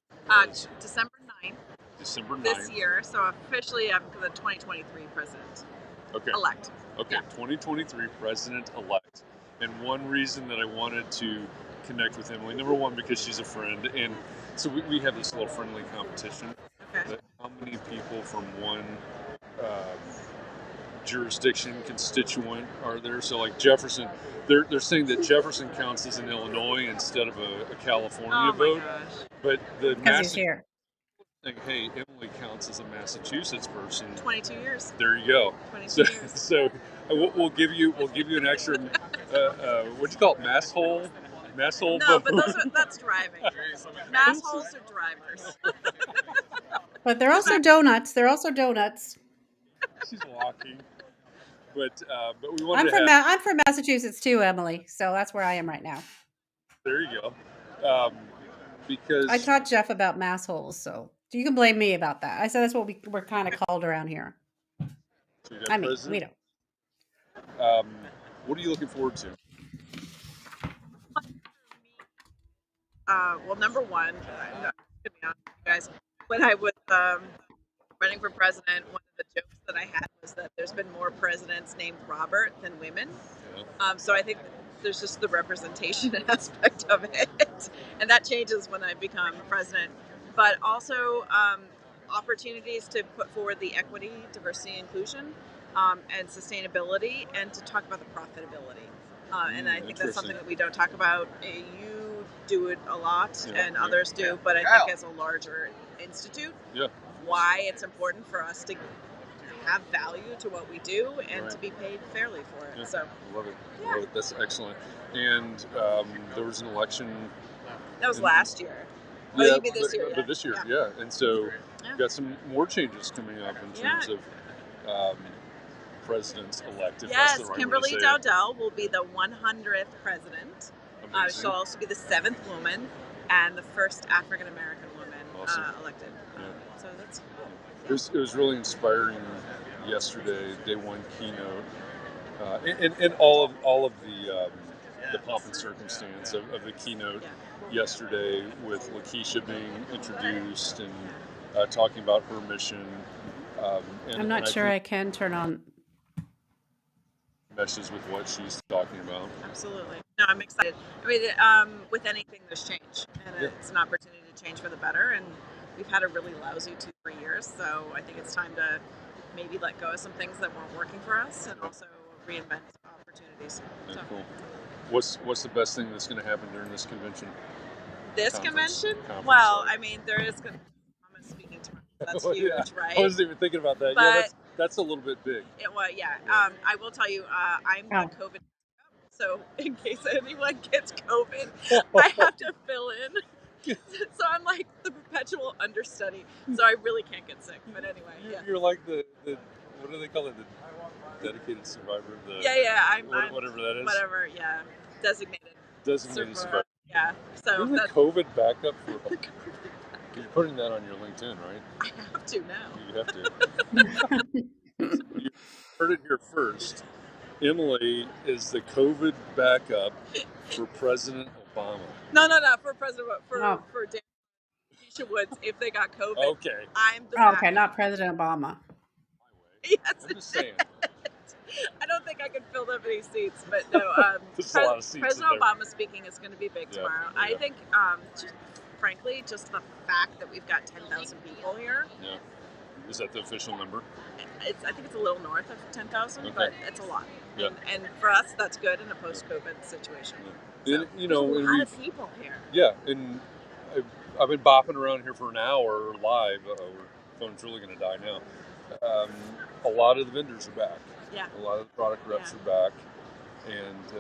December 9th. December 9th. This year, so officially I'm the 2023 president. Okay. Elect. Okay, yeah. 2023 president-elect. And one reason that I wanted to connect with Emily, number one, because she's a friend, and so we have this little friendly competition. Okay. How many people from one jurisdiction, constituent are there? So like Jefferson, they're saying that Jefferson counts as an Illinois instead of a California vote. Gosh. But the Because he's here. Saying, hey, Emily counts as a Massachusetts person. 22 years. There you go. 22 years. So we'll give you an extra. What do you call it? Mass hole. Mass hole. No, but that's driving. Mass holes are drivers. But they're also donuts. She's walking. But we wanted I'm from Massachusetts too, Emily. So that's where I am right now. There you go. Because I taught Jeff about mass holes, so you can blame me about that. I said that's what we're kind of called around here. So we don't. What are you looking forward to? Well, number one, to be honest with you guys, when I was running for president, one of the jokes that I had was that there's been more presidents named Robert than women. Yeah. So I think there's just the representation aspect of it, and that changes when I become president. But also opportunities to put forward the equity, diversity, inclusion, and sustainability, and to talk about the profitability. And I think that's something that we don't talk about. You do it a lot, and others do, but I think as a larger institute, why it's important for us to have value to what we do and to be paid fairly for it. So love it. Love it. That's excellent. And there was an election. That was last year. Yeah, you mean this year? But this year, yeah. And so we've got some more changes coming up in terms of presidents elected. Yes, right, Kimberly Dowdell will be the 100th president. She'll also be the 7th woman and the first African American woman elected. So that's cool. It was really inspiring yesterday, day one keynote, and all of the pomp and circumstance of the keynote yesterday with Lakeisha being introduced and talking about her mission. I'm not sure I can turn on meshes with what she's talking about. Absolutely. No, I'm excited. I mean, with anything, there's change, and it's an opportunity to change for the better. And we've had a really lousy 2-3 years, so I think it's time to maybe let go of some things that weren't working for us, and also reinvent opportunities. So. Cool. What's the best thing that's going to happen during this convention? Conference? Well, I mean, there is. I'm speaking to that's huge, right? I wasn't even thinking about that. But that's a little bit big. I will tell you, I'm the COVID, so in case anyone gets COVID, I have to fill in. So I'm like the perpetual understudy, so I really can't get sick. But anyway, you're like the what do they call it? The dedicated survivor. I'm whatever that is. Whatever, designated survivor. Yeah. So that's COVID backup for. You're putting that on your LinkedIn, right? I have to now. You have to. You heard it here first. Emily is the COVID backup for President Obama. No, for President for Keisha Woods. If they got COVID, okay, I'm the backup. Okay, not President Obama. Yes, I'm just saying. I don't think I could fill that many seats, but no. There's a lot of seats President in there. Obama speaking is going to be big Yeah, tomorrow. yeah. I think, frankly, just the fact that we've got 10,000 people here. Yeah. Is that the official number? I think it's a little north of 10,000, Okay. but it's a lot. Yeah. And for us, that's good in a post-COVID situation. Yeah. So, And, you know, there's a lot of people here. Yeah, and I've been bopping around here for an hour live. Our phone's really going to die now. A lot of the vendors are back. Yeah. A lot of the product reps are back, and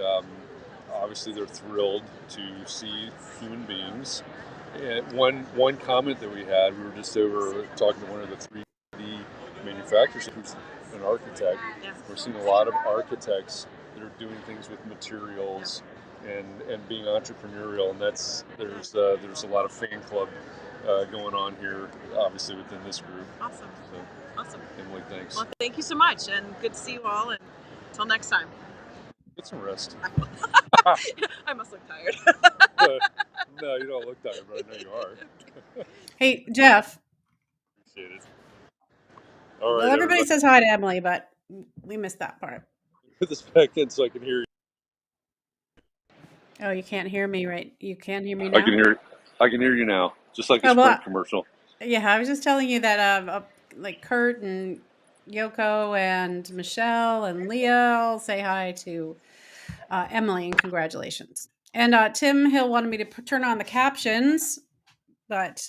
obviously they're thrilled to see human beings. And one comment that we had, we were just over talking to one of the 3D manufacturers who's an architect. Yeah. We're seeing a lot of architects that are doing things with materials and being entrepreneurial, and there's a lot of fan club going on here, obviously within this group. Awesome. So, awesome. Emily, thanks. Well, thank you so much, and good to see you all. And until next time. Get some rest. I must look tired. No, you don't look tired, but I know you are. Hey, Jeff. Appreciate it. All right, Well, everybody says hi to Emily, but we missed that part. Put this back in so I can hear you. Oh, you can't hear me, right? You can hear me now? I can hear you now, just like a Sprint commercial. Yeah, I was just telling you that like Kurt and Yoko and Michelle and Leah all say hi to Emily and congratulations. And Tim Hill wanted me to turn on the captions, but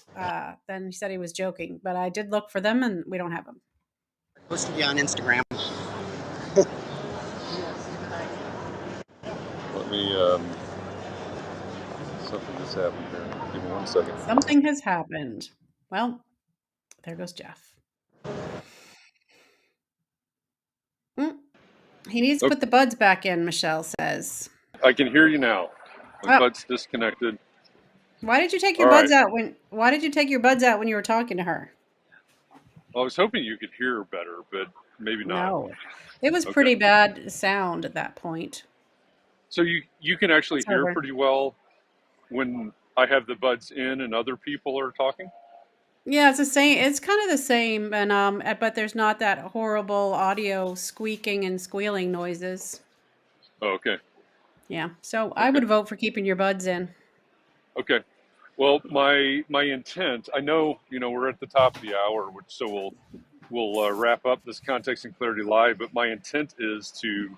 then he said he was joking. But I did look for them, and we don't have them. Posted you on Instagram. Let me. Something has happened here. Give me 1 second. Something has happened. Well, there goes Jeff. He needs to put the buds back in, Michelle says. I can hear you now. My bud's disconnected. Why did you take your buds out why did you take your buds out when you were talking to her? Well, I was hoping you could hear better, but maybe not. No. It was pretty bad sound at that point. So you can actually hear pretty well when I have the buds in and other people are talking? Yeah, it's the same. It's kind of the same, and but there's not that horrible audio squeaking and squealing noises. Oh, okay. Yeah, so I would vote for keeping your buds in. Okay. Well, my intent, I know, we're at the top of the hour, so we'll wrap up this Context and Clarity Live, but my intent is to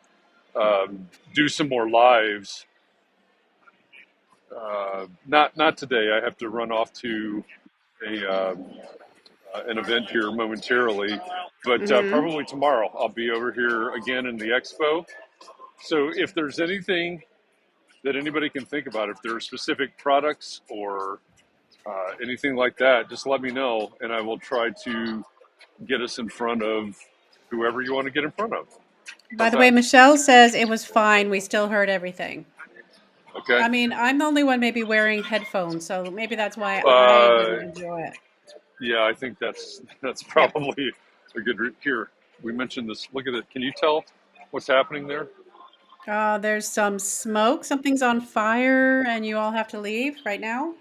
do some more lives. Not today. I have to run off to an event here momentarily, but probably tomorrow I'll be over here again in the expo. So if there's anything that anybody can think about, if there are specific products or anything like that, just let me know, and I will try to get us in front of whoever you want to get in front of. By the way, Michelle says it was fine. We still heard everything. Okay. I mean, I'm the only one maybe wearing headphones, so maybe that's why I didn't enjoy it. Yeah, I think that's probably a good here. We mentioned this. Look at it. Can you tell what's happening there? There's some smoke. Something's on fire, and you all have to leave right now.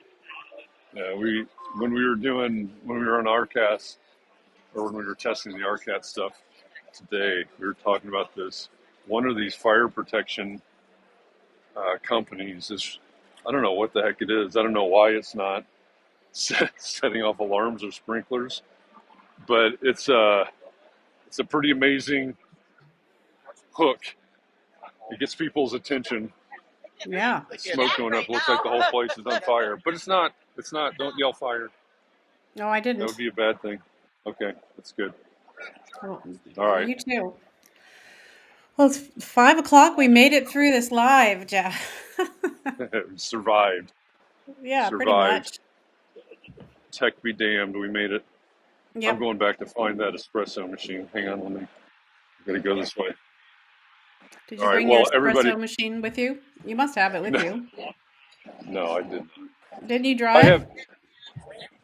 Yeah, when we were on RCAS, or when we were testing the RCAT stuff today, we were talking about this. One of these fire protection companies is, I don't know what the heck it is. I don't know why it's not setting off alarms or sprinklers, but it's a pretty amazing hook. It gets people's attention. Yeah. Smoke going up. Looks like the whole place is on fire, but it's not. It's not. Don't yell fire. No, I didn't. That would be a bad thing. Okay, that's good. Well, all right. You too. Well, it's 5 o'clock. We made it through this live, Jeff. Survived. Yeah, pretty much. Tech be damned, we made it. Yep. I'm going back to find that espresso machine. Hang on, I gotta go this way. Did you bring your espresso machine with you? You must have it with you. No, I didn't. Didn't you drive?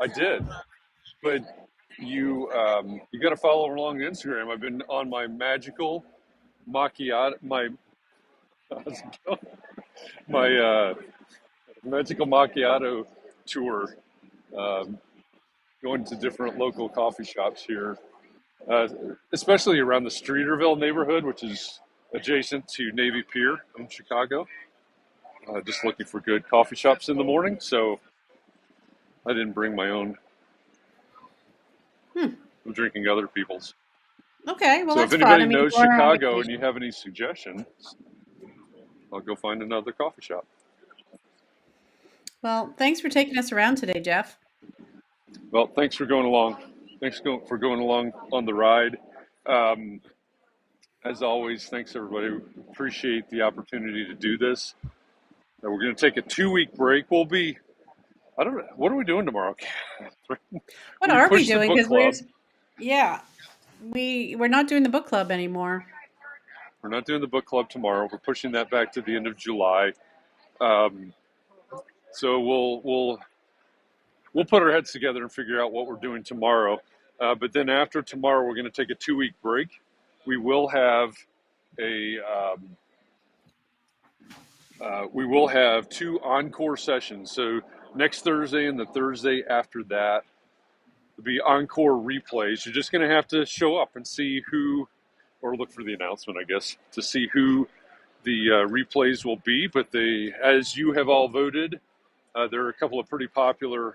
I did, but you got to follow along Instagram. I've been on my magical macchiato, my magical macchiato tour, going to different local coffee shops here especially around the Streeterville neighborhood, which is adjacent to Navy Pier in Chicago. Just looking for good coffee shops in the morning, so I didn't bring my own. I'm drinking other people's. Okay, well, so that's if fun. anybody I mean, knows we're on Chicago and vacation. you have any suggestions, I'll go find another coffee shop. Well, thanks for taking us around today, Jeff. Well, thanks for going along. Thanks for going along on the ride. As always, thanks everybody. Appreciate the opportunity to do this. We're going to take a 2-week break. We'll be, I don't know, what are we doing tomorrow? What We are we pushed the doing? book Because club. we're not doing the book club anymore. We're not doing the book club tomorrow. We're pushing that back to the end of July. So we'll put our heads together and figure out what we're doing tomorrow. But then after tomorrow, we're going to take a 2-week break. We will have we will have 2 encore sessions. So next Thursday and the Thursday after that will be encore replays. You're just going to have to show up and see who, or look for the announcement, I guess, to see who the replays will be. But as you have all voted, there are a couple of pretty popular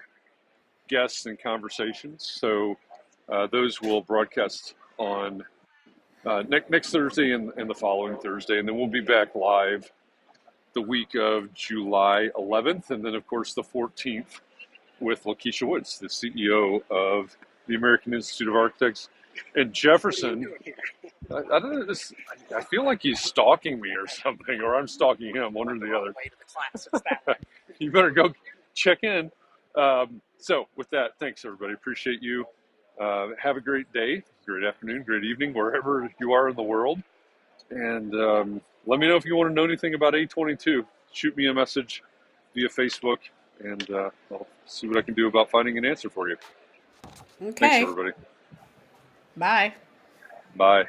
guests and conversations. So those will broadcast on next Thursday and the following Thursday. And then we'll be back live the week of July 11th. And then, of course, the 14th with Lakeisha Woods, the CEO of the American Institute of Architects. And Jefferson, I don't know, I feel like he's stalking me or something, or I'm stalking him, one or the other. You better go check in. So with that, thanks everybody. Appreciate you. Have a great day, great afternoon, great evening, wherever you are in the world. And let me know if you want to know anything about A’22. Shoot me a message via Facebook, and I'll see what I can do about finding an answer for you. Okay. Thanks, everybody. Bye. Bye.